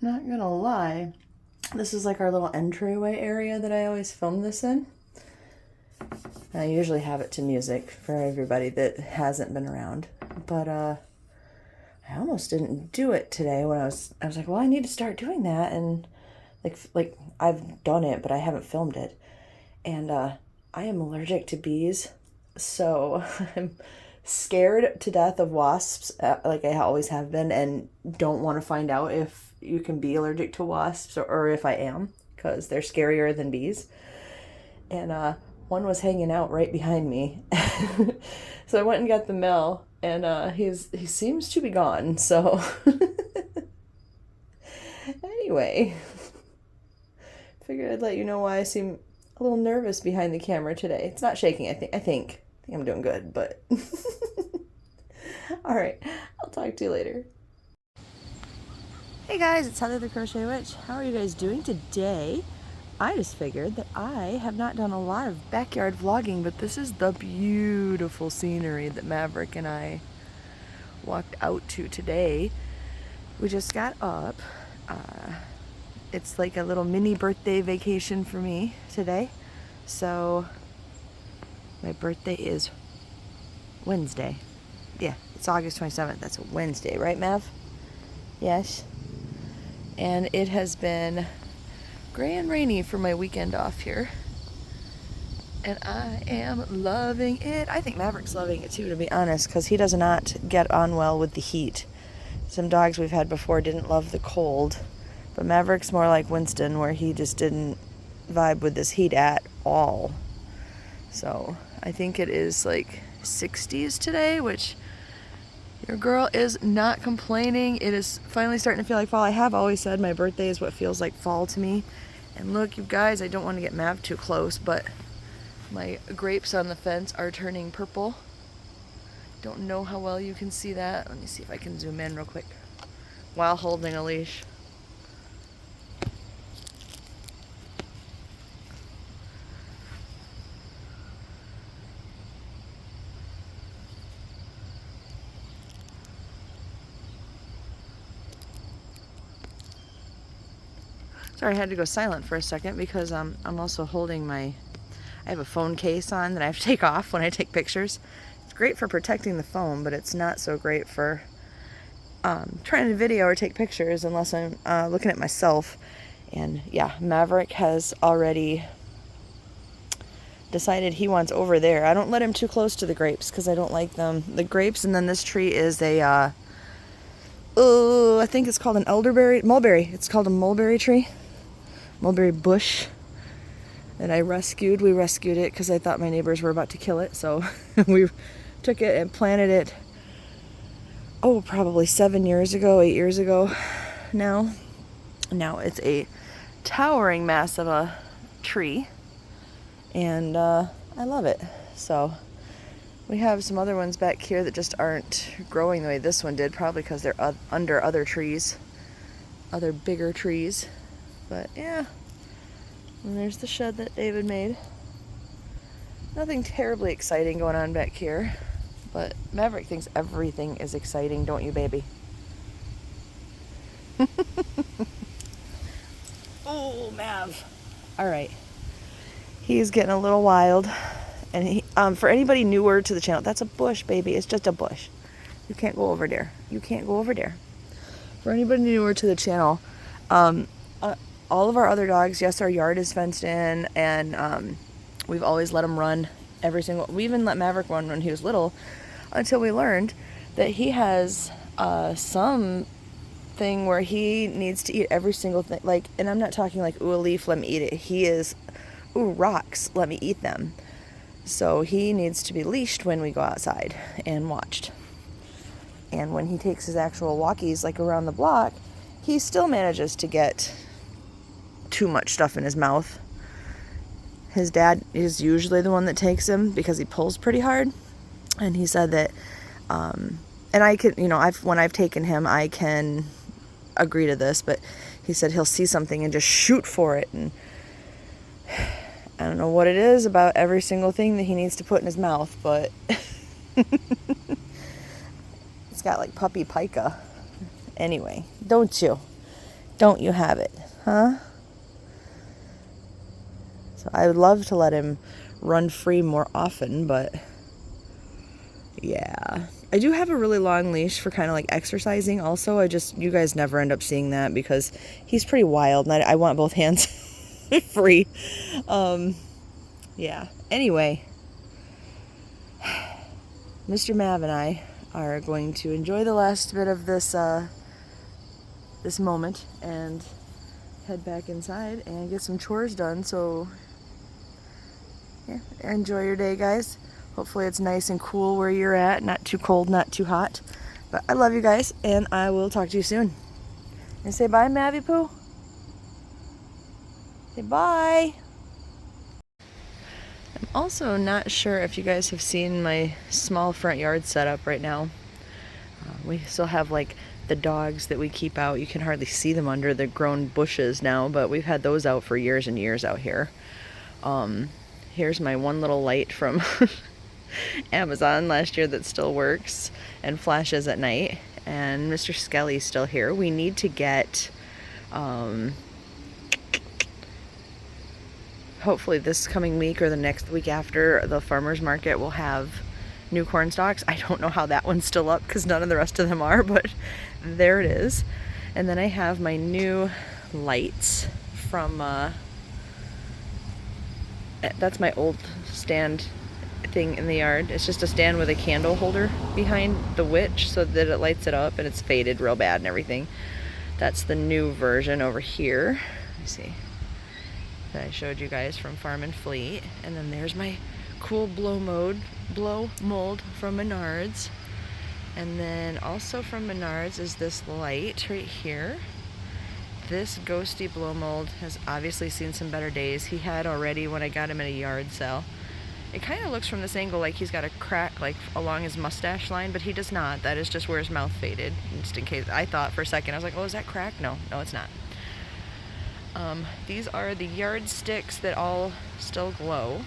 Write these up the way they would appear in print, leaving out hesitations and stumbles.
not gonna lie, this is like our little entryway area that I always film this in. I usually have it to music for everybody that hasn't been around, but I almost didn't do it today when I was like, well, I need to start doing that, and like I've done it, but I haven't filmed it, and I am allergic to bees, so I'm scared to death of wasps, like I always have been, and don't want to find out if you can be allergic to wasps or if I am, because they're scarier than bees. And one was hanging out right behind me. So I went and got the mail, and he seems to be gone. So anyway, figured I'd let you know why I seem a little nervous behind the camera today. It's not shaking. I think I'm doing good, but all right, I'll talk to you later. Hey guys, it's Heather the Crochet Witch. How are you guys doing today? I just figured that I have not done a lot of backyard vlogging, but this is the beautiful scenery that Maverick and I walked out to today. We just got up. It's like a little mini birthday vacation for me today. So my birthday is Wednesday. Yeah, it's August 27th. That's a Wednesday, right, Mav? Yes. And it has been gray and rainy for my weekend off here, and I am loving it. I think Maverick's loving it too, to be honest, because he does not get on well with the heat. Some dogs we've had before didn't love the cold, but Maverick's more like Winston, where he just didn't vibe with this heat at all. So I think it is like 60s today, which your girl is not complaining. It is finally starting to feel like fall. I have always said my birthday is what feels like fall to me. And look, you guys, I don't want to get Mav too close, but my grapes on the fence are turning purple. Don't know how well you can see that. Let me see if I can zoom in real quick while holding a leash. Sorry, I had to go silent for a second because I'm also holding I have a phone case on that I have to take off when I take pictures. It's great for protecting the phone, but it's not so great for trying to video or take pictures unless I'm looking at myself. And yeah, Maverick has already decided he wants over there. I don't let him too close to the grapes because I don't like them. The grapes, and then this tree is a I think it's called an mulberry. It's called a mulberry tree. Mulberry bush that I rescued. We rescued it because I thought my neighbors were about to kill it, so we took it and planted it, probably 8 years ago now. Now it's a towering mass of a tree, and I love it. So we have some other ones back here that just aren't growing the way this one did, probably because they're under other trees, other bigger trees. But yeah, and there's the shed that David made. Nothing terribly exciting going on back here, but Maverick thinks everything is exciting, don't you, baby? Oh, Mav. All right. He's getting a little wild. And he, for anybody newer to the channel, that's a bush, baby. It's just a bush. You can't go over there. You can't go over there. For anybody newer to the channel, all of our other dogs, yes, our yard is fenced in, and we've always let him run we even let Maverick run when he was little, until we learned that he has some thing where he needs to eat every single thing. Like, and I'm not talking like, ooh, a leaf, let me eat it. He is, ooh, rocks, let me eat them. So he needs to be leashed when we go outside and watched. And when he takes his actual walkies, like around the block, he still manages to get too much stuff in his mouth. His dad is usually the one that takes him because he pulls pretty hard. And he said that, and I can, when I've taken him, I can agree to this, but he said he'll see something and just shoot for it. And I don't know what it is about every single thing that he needs to put in his mouth, but it's got like puppy pica. Anyway, don't you? Don't you have it, huh? So I would love to let him run free more often, but yeah. I do have a really long leash for kind of like exercising also. You guys never end up seeing that because he's pretty wild and I want both hands free. Yeah. Anyway, Mr. Mav and I are going to enjoy the last bit of this this moment and head back inside and get some chores done. So yeah, enjoy your day, guys. Hopefully it's nice and cool where you're at, not too cold, not too hot. But I love you guys, and I will talk to you soon. And say bye, Mavy Poo. Say bye. I'm also not sure if you guys have seen my small front yard setup right now. We still have like the dogs that we keep out. You can hardly see them under the grown bushes now, but we've had those out for years and years out here. Here's my one little light from Amazon last year that still works and flashes at night. And Mr. Skelly's still here. We need to get, hopefully this coming week or the next week after, the farmer's market will have new corn stalks. I don't know how that one's still up because none of the rest of them are, but there it is. And then I have my new lights from, that's my old stand thing in the yard. It's just a stand with a candle holder behind the witch so that it lights it up, and it's faded real bad and everything. That's the new version over here. Let me see. That I showed you guys from Farm and Fleet. And then there's my cool blow mold from Menards. And then also from Menards is this light right here. This ghosty blow mold has obviously seen some better days. He had already when I got him at a yard sale. It kind of looks from this angle like he's got a crack like along his mustache line, but he does not. That is just where his mouth faded. Just in case, I thought for a second, I was like, oh, is that cracked? No, it's not. These are the yard sticks that all still glow.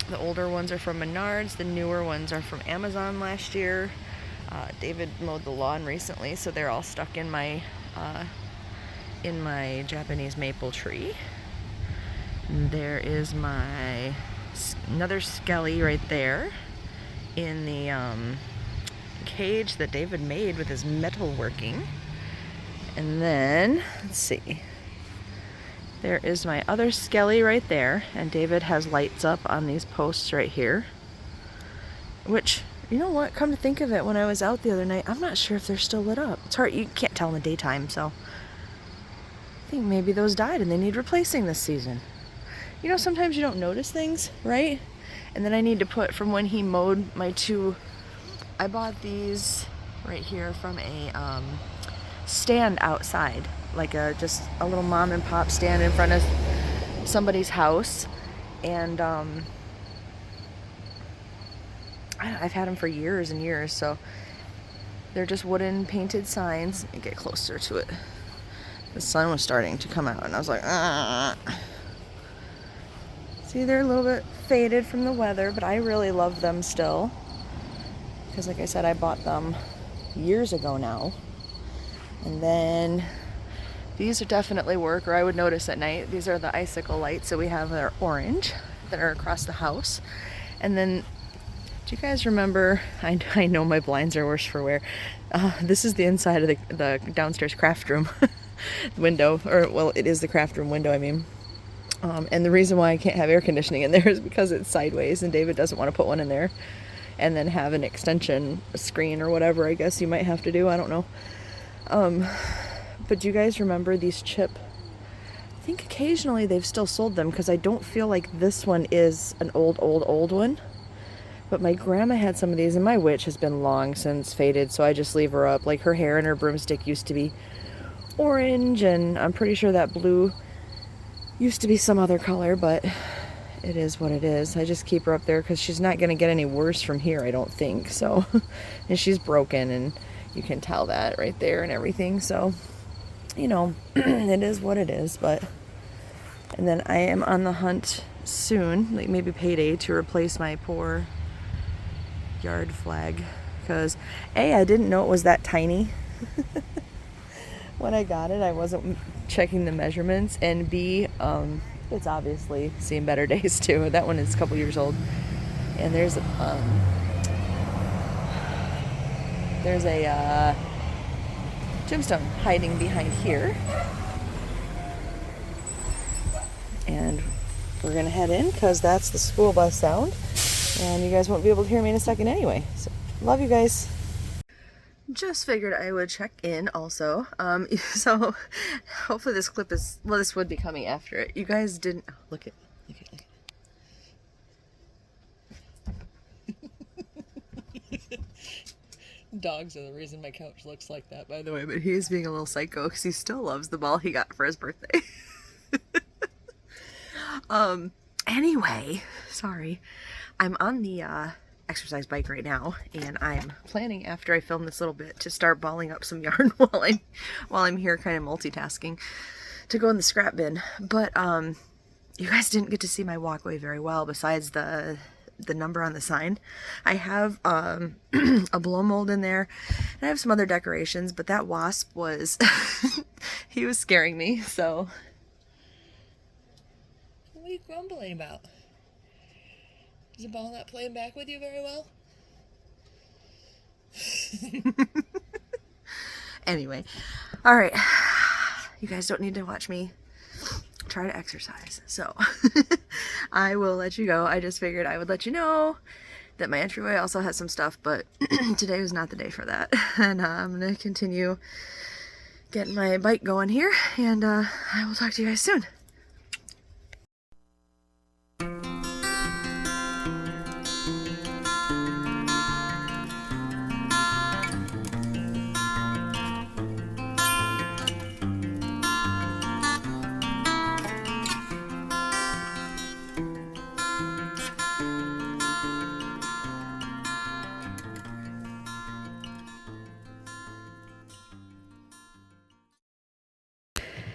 The older ones are from Menards. The newer ones are from Amazon last year. David mowed the lawn recently, so they're all stuck in my Japanese maple tree. And there is my another skelly right there in the cage that David made with his metal working. And then, let's see, there is my other skelly right there, and David has lights up on these posts right here, which, you know what, come to think of it, when I was out the other night, I'm not sure if they're still lit up. It's hard, you can't tell in the daytime, so I think maybe those died and they need replacing this season. You know, sometimes you don't notice things, right? And then I need to put, from when he mowed my two, I bought these right here from a stand outside, like just a little mom and pop stand in front of somebody's house. And I've had them for years and years, so they're just wooden painted signs. Let me get closer to it. The sun was starting to come out and I was like, ah. See, they're a little bit faded from the weather, but I really love them still. Because like I said, I bought them years ago now. And then these are definitely work, or I would notice at night. These are the icicle lights that we have that are orange, that are across the house. And then, do you guys remember, I know my blinds are worse for wear. This is the inside of the downstairs craft room window, or well, it is the craft room window, I mean. And the reason why I can't have air conditioning in there is because it's sideways and David doesn't want to put one in there and then have an extension screen or whatever I guess you might have to do. I don't know. But do you guys remember these chip? I think occasionally they've still sold them because I don't feel like this one is an old one. But my grandma had some of these and my witch has been long since faded, so I just leave her up. Like her hair and her broomstick used to be orange, and I'm pretty sure that blue used to be some other color, but it is what it is. I just keep her up there because she's not going to get any worse from here, I don't think. So, and she's broken, and you can tell that right there and everything. So, you know, it is what it is. But, and then I am on the hunt soon, like maybe payday, to replace my poor yard flag because I didn't know it was that tiny. When I got it, I wasn't checking the measurements, and B, it's obviously seen better days too. That one is a couple years old, and there's a gemstone hiding behind here, and we're gonna head in because that's the school bus sound, and you guys won't be able to hear me in a second anyway. So love you guys. Just figured I would check in also. So hopefully this clip is, well, this would be coming after it. You guys didn't, oh, look at. Dogs are the reason my couch looks like that, by the way, but he's being a little psycho because he still loves the ball he got for his birthday. Anyway, sorry. I'm on the exercise bike right now, and I'm planning after I film this little bit to start balling up some yarn while I'm here kind of multitasking to go in the scrap bin. But you guys didn't get to see my walkway very well besides the number on the sign. I have a blow mold in there, and I have some other decorations, but that wasp was he was scaring me. So what are you grumbling about? Is the ball not playing back with you very well? Anyway, all right, you guys don't need to watch me try to exercise, so I will let you go. I just figured I would let you know that my entryway also has some stuff, but today was not the day for that. And I'm gonna continue getting my bike going here, and I will talk to you guys soon.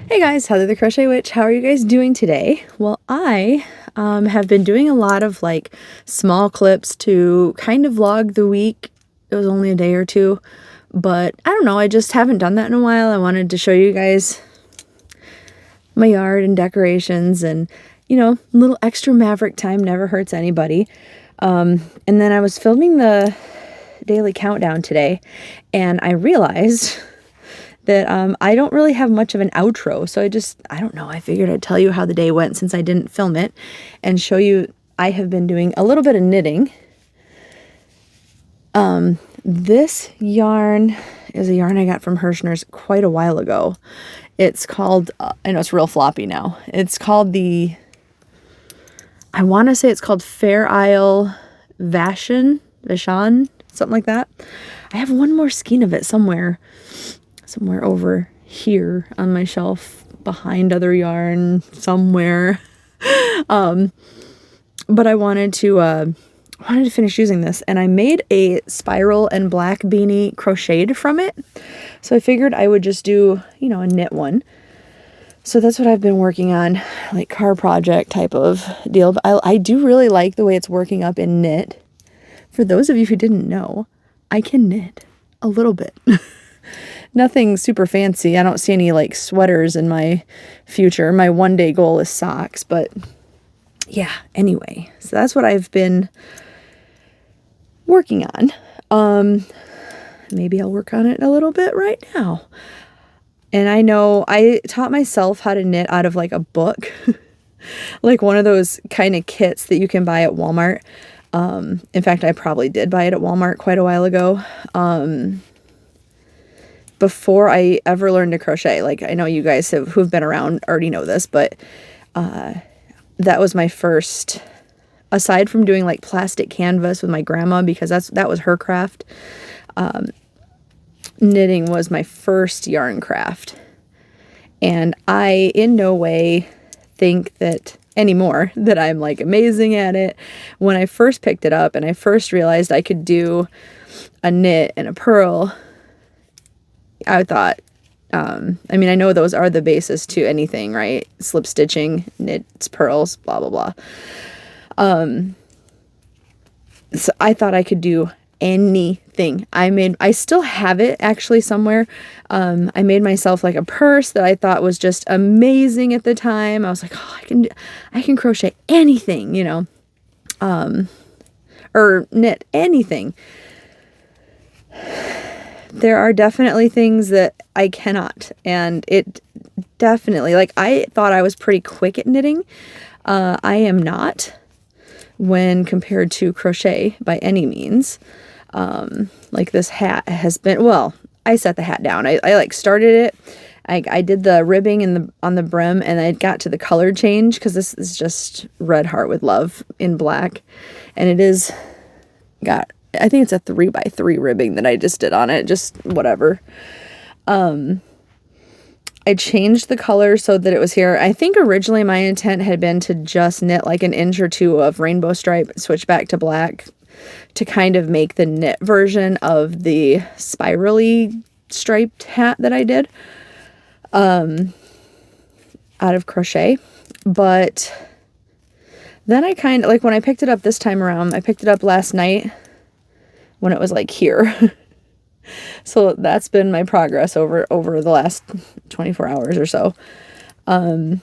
Hey guys, Heather the Crochet Witch. How are you guys doing today? Well, I have been doing a lot of like small clips to kind of vlog the week. It was only a day or two, but I don't know, I just haven't done that in a while. I wanted to show you guys my yard and decorations, and you know, a little extra Maverick time never hurts anybody. And then I was filming the daily countdown today, and I realized that I don't really have much of an outro, so I don't know, I figured I'd tell you how the day went since I didn't film it, and show you I have been doing a little bit of knitting. This yarn is a yarn I got from Hirschner's quite a while ago. It's called, I know it's real floppy now, it's called I want to say it's called Fair Isle Vashon, something like that. I have one more skein of it somewhere over here on my shelf behind other yarn somewhere. But I wanted to finish using this, and I made a spiral and black beanie crocheted from it. So I figured I would just do, you know, a knit one. So that's what I've been working on, like car project type of deal. But I do really like the way it's working up in knit. For those of you who didn't know, I can knit a little bit. Nothing super fancy. I don't see any like sweaters in my future. My one day goal is socks, but yeah, anyway. So that's what I've been working on. Maybe I'll work on it a little bit right now. And I know I taught myself how to knit out of like a book, like one of those kind of kits that you can buy at Walmart. In fact, I probably did buy it at Walmart quite a while ago. Before I ever learned to crochet. Like, I know you guys who've been around already know this, but that was my first, aside from doing like plastic canvas with my grandma, because that was her craft, knitting was my first yarn craft. And I in no way think that anymore that I'm like amazing at it. When I first picked it up and I first realized I could do a knit and a purl, I thought, I mean, I know those are the basis to anything, right? Slip stitching, knits, purls, blah, blah, blah. So I thought I could do anything. I still have it actually somewhere. I made myself like a purse that I thought was just amazing at the time. I was like, oh, I can crochet anything, you know, or knit anything. There are definitely things that I cannot, and it definitely, like, I thought I was pretty quick at knitting. I am not when compared to crochet by any means. Like this hat has been, well, I set the hat down. I like started it. I did the ribbing on the brim, and I got to the color change because this is just Red Heart with Love in black, and it is got, I think it's a 3x3 ribbing that I just did on it, just whatever. I changed the color so that it was here. I think originally my intent had been to just knit like an inch or two of rainbow stripe, switch back to black to kind of make the knit version of the spirally striped hat that I did out of crochet. But then I kind of, like, when I picked it up this time around, I picked it up last night when it was like here. So that's been my progress over the last 24 hours or so. I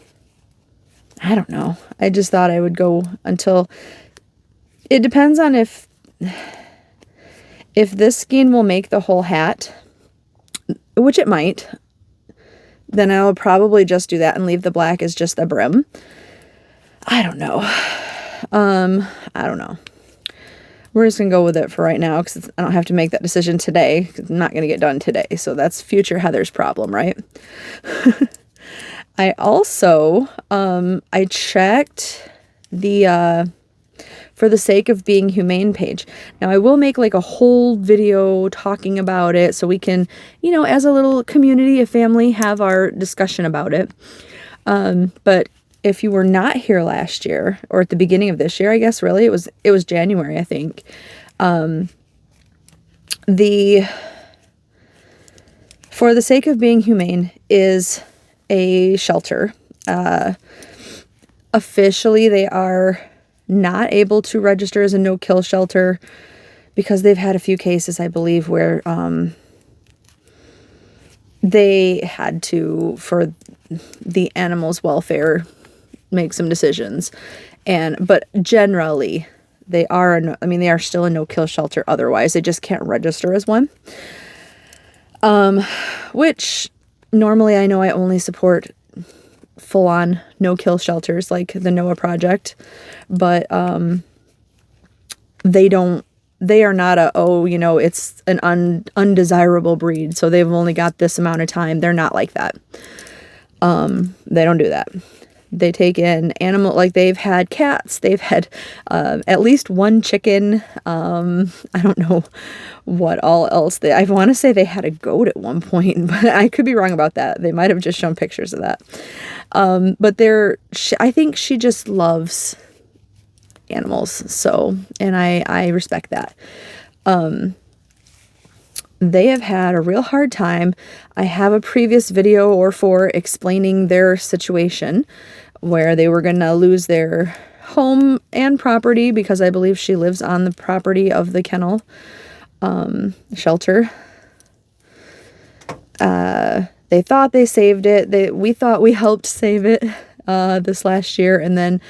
don't know. I just thought I would go until, it depends on if this skein will make the whole hat, which it might, then I'll probably just do that and leave the black as just the brim. I don't know. I don't know. We're just going to go with it for right now because I don't have to make that decision today. I'm not going to get done today. So that's future Heather's problem, right? I also, I checked the, For the Sake of Being Humane page. Now I will make like a whole video talking about it so we can, you know, as a little community, a family, have our discussion about it. But if you were not here last year, or at the beginning of this year, I guess really, it was January, I think. For the Sake of Being Humane is a shelter. Officially, they are not able to register as a no-kill shelter because they've had a few cases, I believe, where they had to, for the animals' welfare, make some decisions. But generally they are, they are still a no-kill shelter otherwise. They just can't register as one. Which normally I know I only support full-on no-kill shelters like the Noah Project, but they are not it's an undesirable breed, so they've only got this amount of time. They're not like that. They don't do that. They take in animal, like they've had cats, they've had at least one chicken. I don't know what all else. I want to say they had a goat at one point, but I could be wrong about that. They might have just shown pictures of that. But I think she just loves animals. So, and I respect that. They have had a real hard time. I have a previous video or four explaining their situation where they were going to lose their home and property because I believe she lives on the property of the kennel shelter. They thought they saved it. We thought we helped save it this last year, and then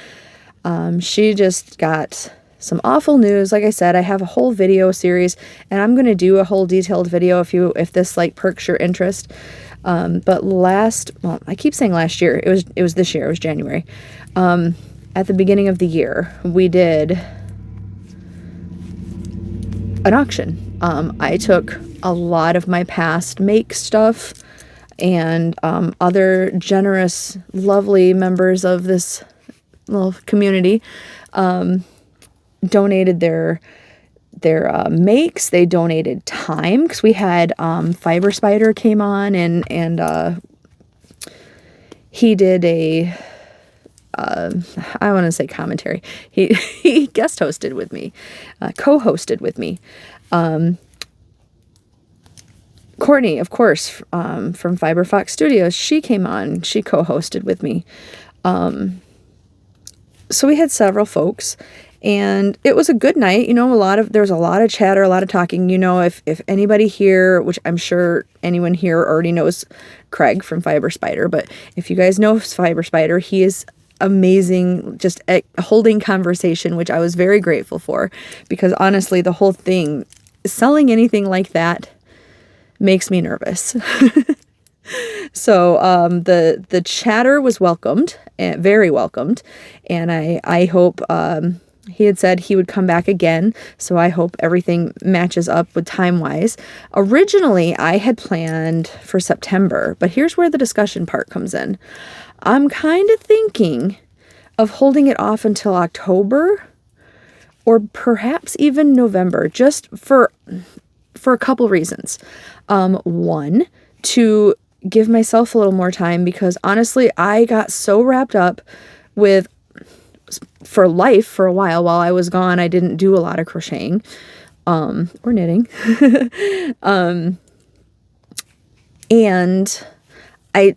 she just got some awful news. Like I said, I have a whole video series, and I'm going to do a whole detailed video if this like perks your interest. But I keep saying last year. It was this year. It was January. At the beginning of the year, we did an auction. I took a lot of my past make stuff, and other generous, lovely members of this little community donated their makes. They donated time because we had Fiber Spider came on and he did a I want to say commentary. He guest hosted with me, co-hosted with me. Courtney, of course, from Fiber Fox Studios, she came on. She co-hosted with me. So we had several folks, And it was a good night. There was a lot of chatter, a lot of talking. If anybody here, which I'm sure anyone here already knows Craig from Fiber Spider, but if you guys know Fiber Spider, he is amazing, just holding conversation, which I was very grateful for, because honestly, the whole thing, selling anything like that makes me nervous. So the chatter was welcomed, very welcomed, and I hope he had said he would come back again, so I hope everything matches up with time-wise. Originally, I had planned for September, but here's where the discussion part comes in. I'm kind of thinking of holding it off until October or perhaps even November, just for a couple reasons. One, to give myself a little more time, because honestly, I got so wrapped up with for life for a while I was gone. I didn't do a lot of crocheting or knitting. And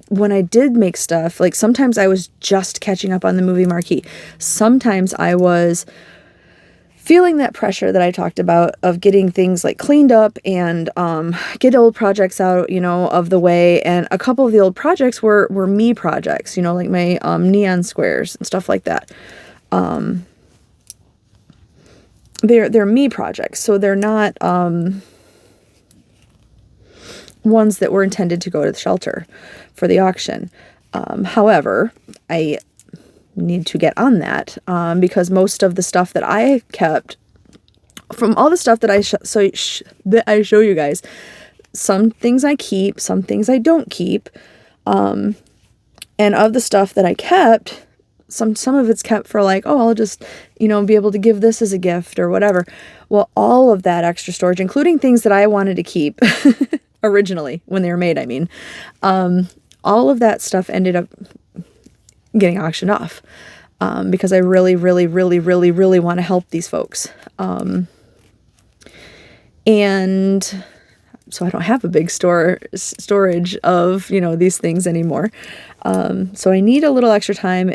when I did make stuff, like sometimes I was just catching up on the movie marquee. Sometimes I was feeling that pressure that I talked about of getting things like cleaned up and get old projects out, of the way. And a couple of the old projects were me projects, like my neon squares and stuff like that. They're me projects, so they're not ones that were intended to go to the shelter for the auction. However, I need to get on that because most of the stuff that I kept, from all the stuff that I show you guys, some things I keep, some things I don't keep, and of the stuff that I kept, some of it's kept for like, oh, I'll just be able to give this as a gift or whatever. Well, all of that extra storage, including things that I wanted to keep originally when they were made, all of that stuff ended up getting auctioned off because I really, really, really, really, really want to help these folks. And so I don't have a big storage of, these things anymore. So I need a little extra time,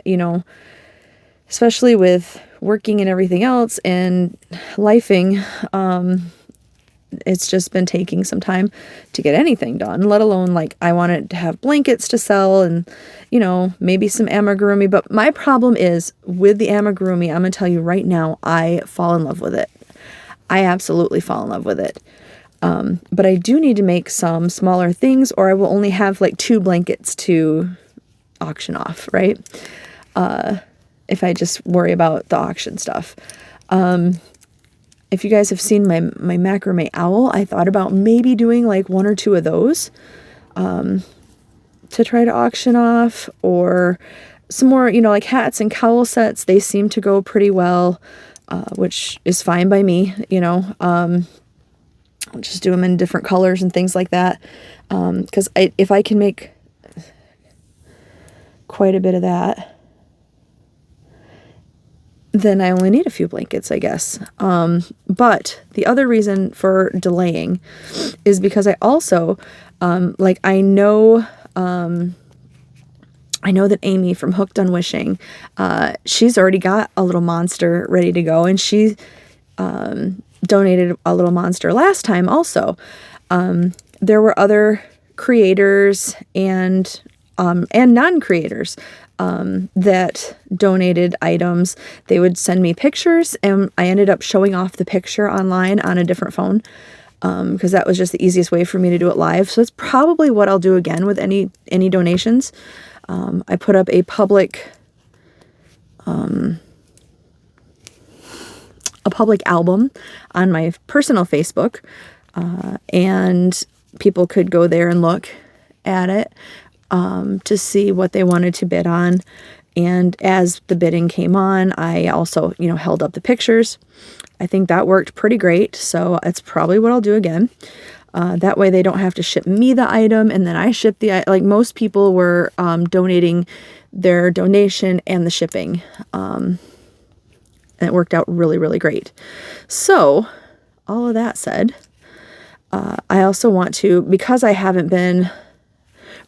especially with working and everything else and lifing. It's just been taking some time to get anything done, let alone like I wanted to have blankets to sell and, maybe some amigurumi. But my problem is with the amigurumi, I'm going to tell you right now, I fall in love with it. I absolutely fall in love with it. But I do need to make some smaller things or I will only have like 2 blankets to auction off, right? If I just worry about the auction stuff. If you guys have seen my macrame owl, I thought about maybe doing like 1 or 2 of those to try to auction off, or some more, like hats and cowl sets. They seem to go pretty well, which is fine by me, I'll just do them in different colors and things like that. Because if I can make quite a bit of that, then I only need a few blankets, I guess. But the other reason for delaying is because I also, I know that Amy from Hooked on Wishing, she's already got a little monster ready to go, and she donated a little monster last time also. There were other creators and non-creators that donated items. They would send me pictures, and I ended up showing off the picture online on a different phone because that was just the easiest way for me to do it live. So that's probably what I'll do again with any donations. I put up a public album on my personal Facebook, and people could go there and look at it to see what they wanted to bid on. And as the bidding came on, I also, held up the pictures. I think that worked pretty great. So it's probably what I'll do again. That way they don't have to ship me the item and then I ship like most people were donating their donation and the shipping. And it worked out really, really great. So all of that said, I also want to, because I haven't been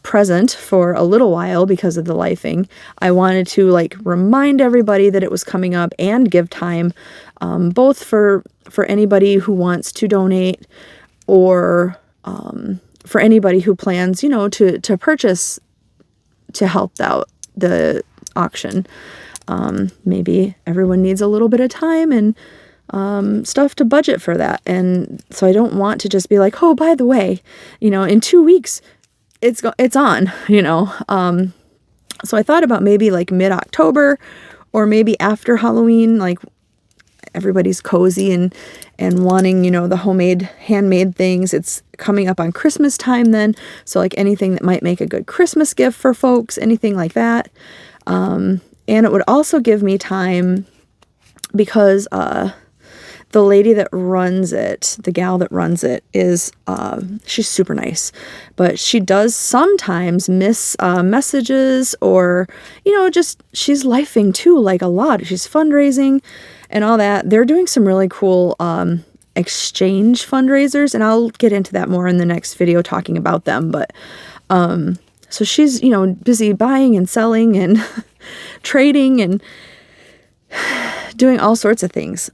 present for a little while because of the lifing. I wanted to like remind everybody that it was coming up and give time, both for anybody who wants to donate or for anybody who plans, you know, to purchase to help out the auction. Maybe everyone needs a little bit of time and stuff to budget for that. And so I don't want to just be like, oh, by the way, you know, in 2 weeks it's on, you know. So I thought about maybe like mid-October or maybe after Halloween, like everybody's cozy and wanting, you know, the handmade things. It's coming up on Christmas time then. So like anything that might make a good Christmas gift for folks, anything like that. And it would also give me time because the lady that runs it, the gal that runs it is, she's super nice, but she does sometimes miss messages or, you know, just she's lifing too, like a lot. She's fundraising and all that. They're doing some really cool exchange fundraisers, and I'll get into that more in the next video talking about them. But so she's, you know, busy buying and selling and trading and doing all sorts of things.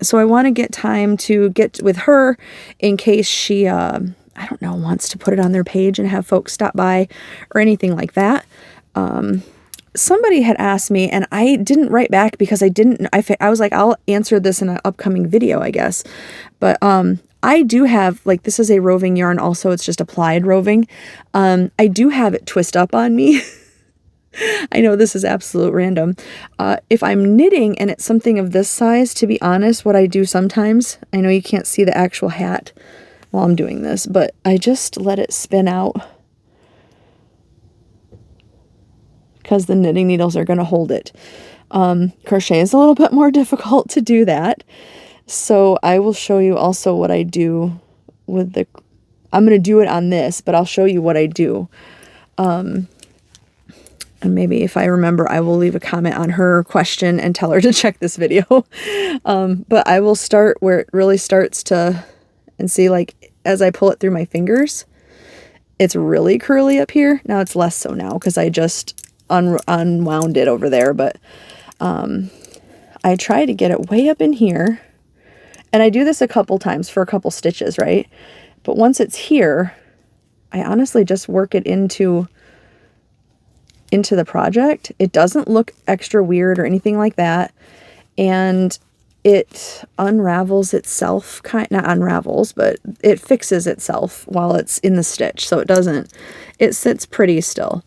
So I want to get time to get with her in case she, I don't know, wants to put it on their page and have folks stop by or anything like that. Somebody had asked me, and I didn't write back because I was like, I'll answer this in an upcoming video, I guess. But I do have, like, this is a roving yarn also. It's just applied roving. I do have it twist up on me. I know this is absolute random. If I'm knitting and it's something of this size, to be honest, what I do sometimes, I know you can't see the actual hat while I'm doing this, but I just let it spin out because the knitting needles are going to hold it. Crochet is a little bit more difficult to do that. So I will show you also what I do with I'm going to do it on this, but I'll show you what I do. And maybe if I remember, I will leave a comment on her question and tell her to check this video. But I will start where it really starts to, and see, like, as I pull it through my fingers, it's really curly up here. Now it's less so now because I just unwound it over there. But I try to get it way up in here. And I do this a couple times for a couple stitches, right? But once it's here, I honestly just work it into the project. It doesn't look extra weird or anything like that. And it unravels itself, not unravels, but it fixes itself while it's in the stitch. So it sits pretty still.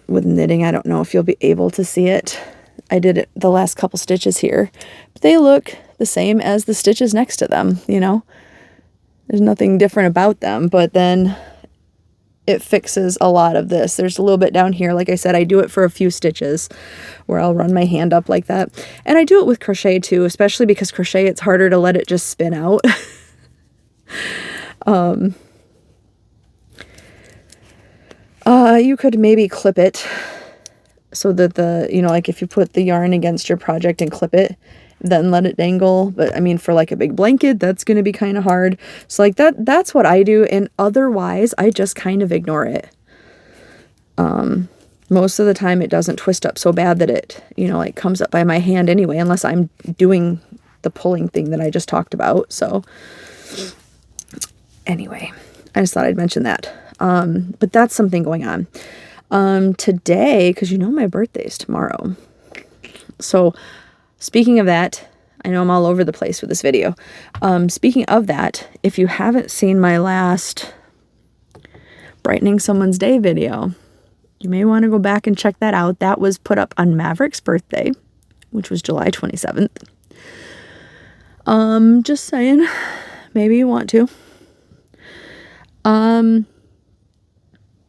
With knitting, I don't know if you'll be able to see it. I did it the last couple stitches here, but they look the same as the stitches next to them, you know? There's nothing different about them, but then it fixes a lot of this. There's a little bit down here. Like I said, I do it for a few stitches where I'll run my hand up like that. And I do it with crochet too, especially because crochet, it's harder to let it just spin out. You could maybe clip it so that you know, like if you put the yarn against your project and clip it, then let it dangle. But I mean, for like a big blanket, that's going to be kind of hard. So like that's what I do. And otherwise I just kind of ignore it. Most of the time it doesn't twist up so bad that it, you know, like comes up by my hand anyway, unless I'm doing the pulling thing that I just talked about. So anyway, I just thought I'd mention that. But that's something going on. Today, because you know my birthday's tomorrow. So speaking of that, I know I'm all over the place with this video. Speaking of that, if you haven't seen my last Brightening Someone's Day video, you may want to go back and check that out. That was put up on Maverick's birthday, which was July 27th. Just saying, maybe you want to.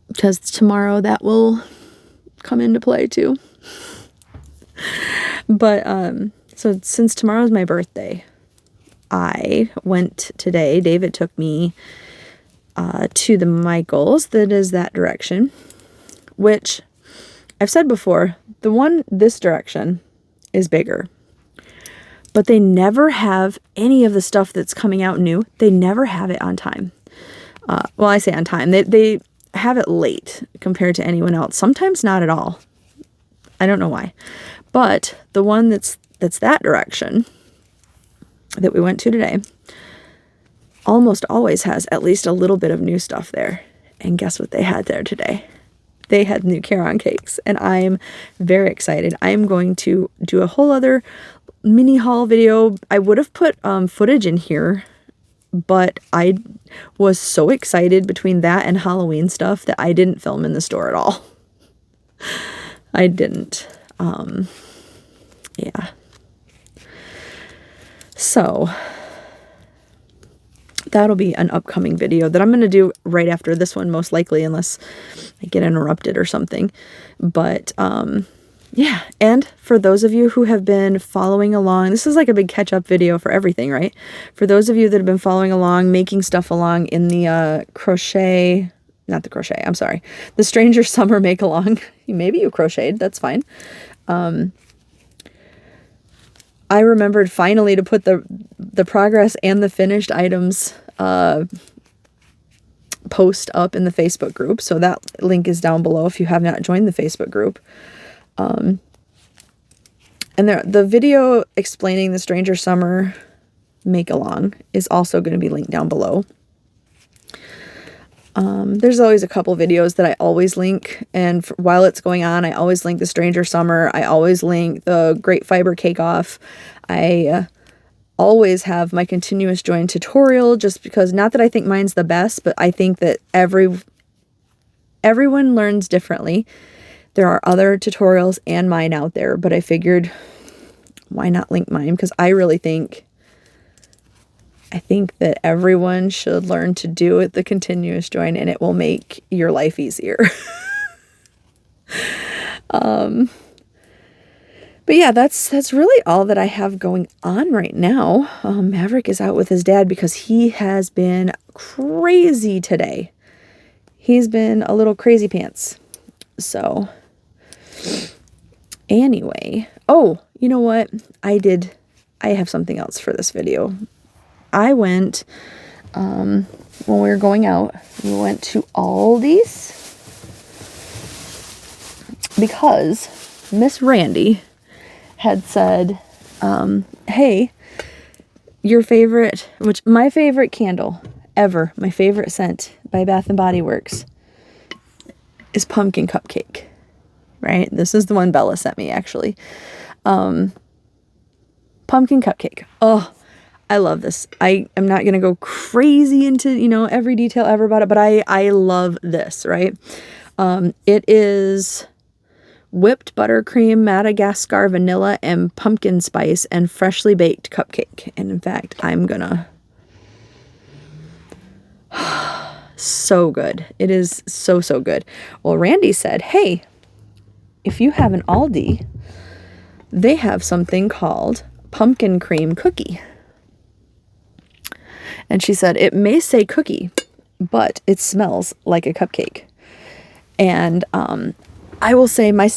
Because tomorrow that will come into play too. But, so since tomorrow's my birthday, I went today, David took me, to the Michaels that is that direction, which I've said before, the one this direction is bigger, but they never have any of the stuff that's coming out new. They never have it on time. Well, I say on time. They have it late compared to anyone else. Sometimes not at all. I don't know why. But the one that's that direction that we went to today almost always has at least a little bit of new stuff there. And guess what they had there today? They had new Caron cakes, and I'm very excited. I'm going to do a whole other mini haul video. I would have put footage in here, but I was so excited between that and Halloween stuff that I didn't film in the store at all. I didn't. Yeah. So that'll be an upcoming video that I'm going to do right after this one, most likely, unless I get interrupted or something. But yeah, and for those of you who have been following along, this is like a big catch-up video for everything, right? For those of you that have been following along, making stuff along in the crochet, not the crochet, I'm sorry, the Stranger Summer make-along. Maybe you crocheted, that's fine. I remembered finally to put the progress and the finished items post up in the Facebook group. So that link is down below if you have not joined the Facebook group. And the video explaining the Stranger Summer make-along is also going to be linked down below. There's always a couple videos that I always link, and while it's going on, I always link the Stranger Summer. I always link the Great Fiber Cake Off. I always have my continuous join tutorial, just because, not that I think mine's the best, but I think that everyone learns differently. There are other tutorials and mine out there, but I figured why not link mine, because I really think that everyone should learn to do it, the continuous join, and it will make your life easier. But yeah, that's really all that I have going on right now. Maverick is out with his dad because he has been crazy today. He's been a little crazy pants. So anyway, oh, you know what? I have something else for this video. I went, when we were going out, we went to Aldi's because Miss Randy had said, hey, my favorite candle ever, my favorite scent by Bath & Body Works is pumpkin cupcake, right? This is the one Bella sent me, actually. Pumpkin cupcake. Oh, I love this. I am not going to go crazy into, every detail ever about it, but I love this, right? It is whipped buttercream, Madagascar vanilla, and pumpkin spice, and freshly baked cupcake. And in fact, I'm gonna... So good. It is so, so good. Well, Randy said, hey, if you have an Aldi, they have something called pumpkin cream cookie. And she said, it may say cookie, but it smells like a cupcake. And I will say my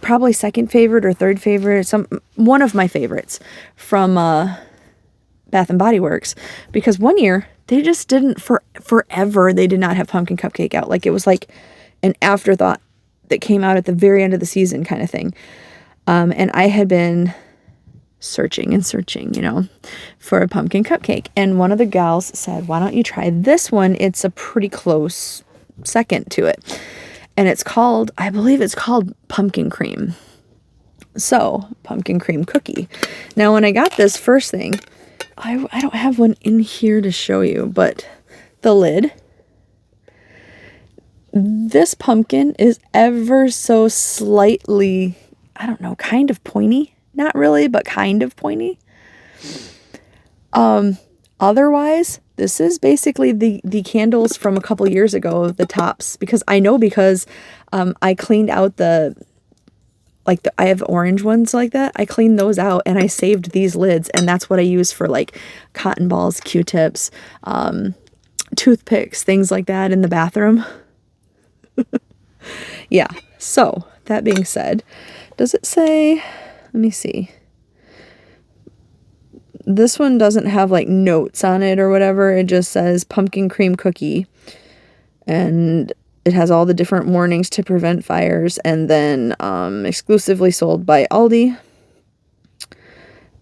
probably second favorite or third favorite, one of my favorites from Bath & Body Works, because one year they just didn't, forever, they did not have pumpkin cupcake out. Like, it was like an afterthought that came out at the very end of the season kind of thing. And I had been searching and searching, for a pumpkin cupcake. And one of the gals said, why don't you try this one? It's a pretty close second to it. And I believe it's called pumpkin cream. So, pumpkin cream cookie. Now, when I got this first thing, I don't have one in here to show you, but the lid, this pumpkin is ever so slightly, I don't know, kind of pointy. Not really, but kind of pointy. Otherwise, this is basically the candles from a couple years ago, the tops, because I cleaned out I have orange ones like that. I cleaned those out and I saved these lids, and that's what I use for like cotton balls, Q-tips, toothpicks, things like that in the bathroom. Yeah. So that being said, does it say, let me see. this one doesn't have like notes on it or whatever. It just says pumpkin cream cookie. And it has all the different warnings to prevent fires. And then exclusively sold by Aldi,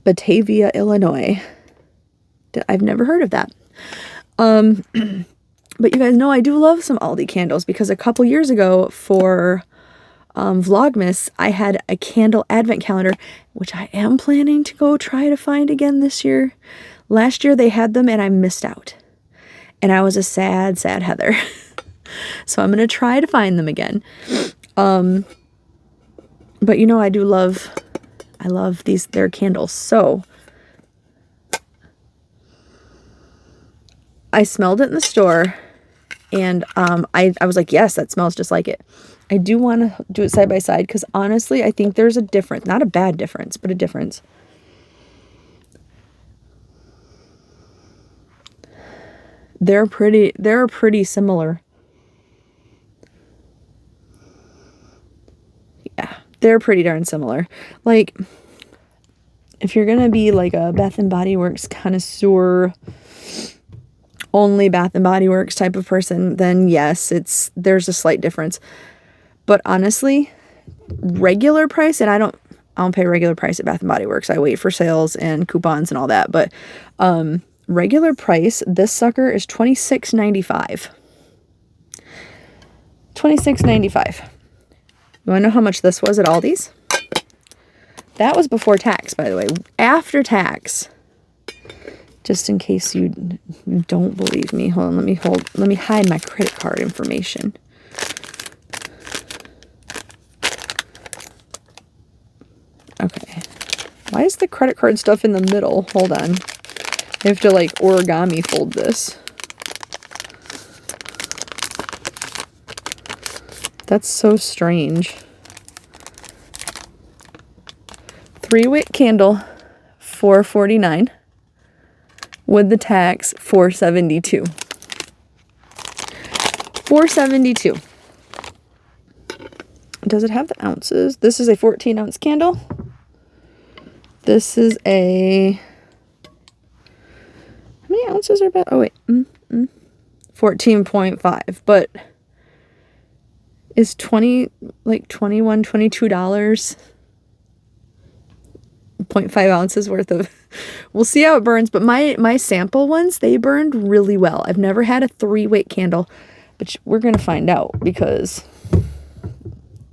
Batavia, Illinois. I've never heard of that. But you guys know I do love some Aldi candles, because a couple years ago for Vlogmas, I had a candle advent calendar, which I am planning to go try to find again this year. Last year they had them and I missed out. And I was a sad, sad Heather. So I'm going to try to find them again. But you know, I love their candles. So I smelled it in the store, and I was like, yes, that smells just like it. I do want to do it side by side, because honestly, I think there's a difference. Not a bad difference, but a difference. They're pretty similar. Yeah, they're pretty darn similar. Like, if you're gonna be like a Bath and Body Works connoisseur, only Bath and Body Works type of person, then yes, there's a slight difference. But honestly, regular price, and I don't pay regular price at Bath and Body Works. I wait for sales and coupons and all that. But regular price, this sucker is $26.95. $26.95. You want to know how much this was at Aldi's? That was before tax, by the way. After tax, just in case you don't believe me, hold on, let me hide my credit card information. Okay. Why is the credit card stuff in the middle? Hold on. I have to like origami fold this. That's so strange. 3-wick candle, $4.49. With the tax, $4.72. $4.72. Does it have the ounces? This is a 14-ounce candle. This is a... How many ounces are about? Oh, wait. 14.5. But is $21, $22... 0.5 ounces worth of... We'll see how it burns, but my sample ones, they burned really well. I've never had a 3-wick candle, but we're going to find out, because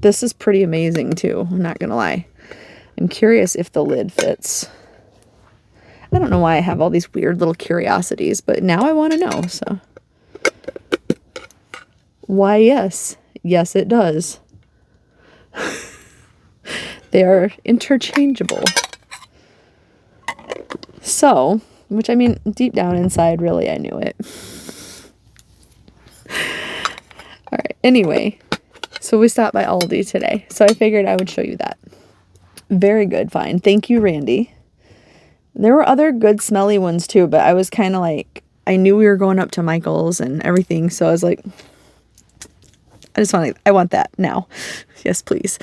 this is pretty amazing too. I'm not going to lie. I'm curious if the lid fits. I don't know why I have all these weird little curiosities, but now I want to know, so. Why, yes. Yes, it does. They are interchangeable. So, which I mean, deep down inside, really, I knew it. All right, anyway, so we stopped by Aldi today, so I figured I would show you that. Very good find. Thank you, Randy. There were other good smelly ones too, but I was kind of like, I knew we were going up to Michael's and everything, so I was like, I want that now. Yes, please.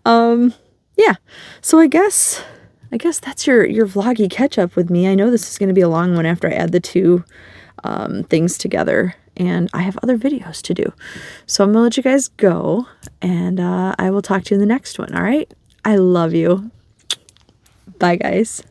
Yeah, so I guess that's your vloggy catch up with me. I know this is going to be a long one after I add the two things together, and I have other videos to do. So I'm going to let you guys go, and I will talk to you in the next one, all right? I love you. Bye, guys.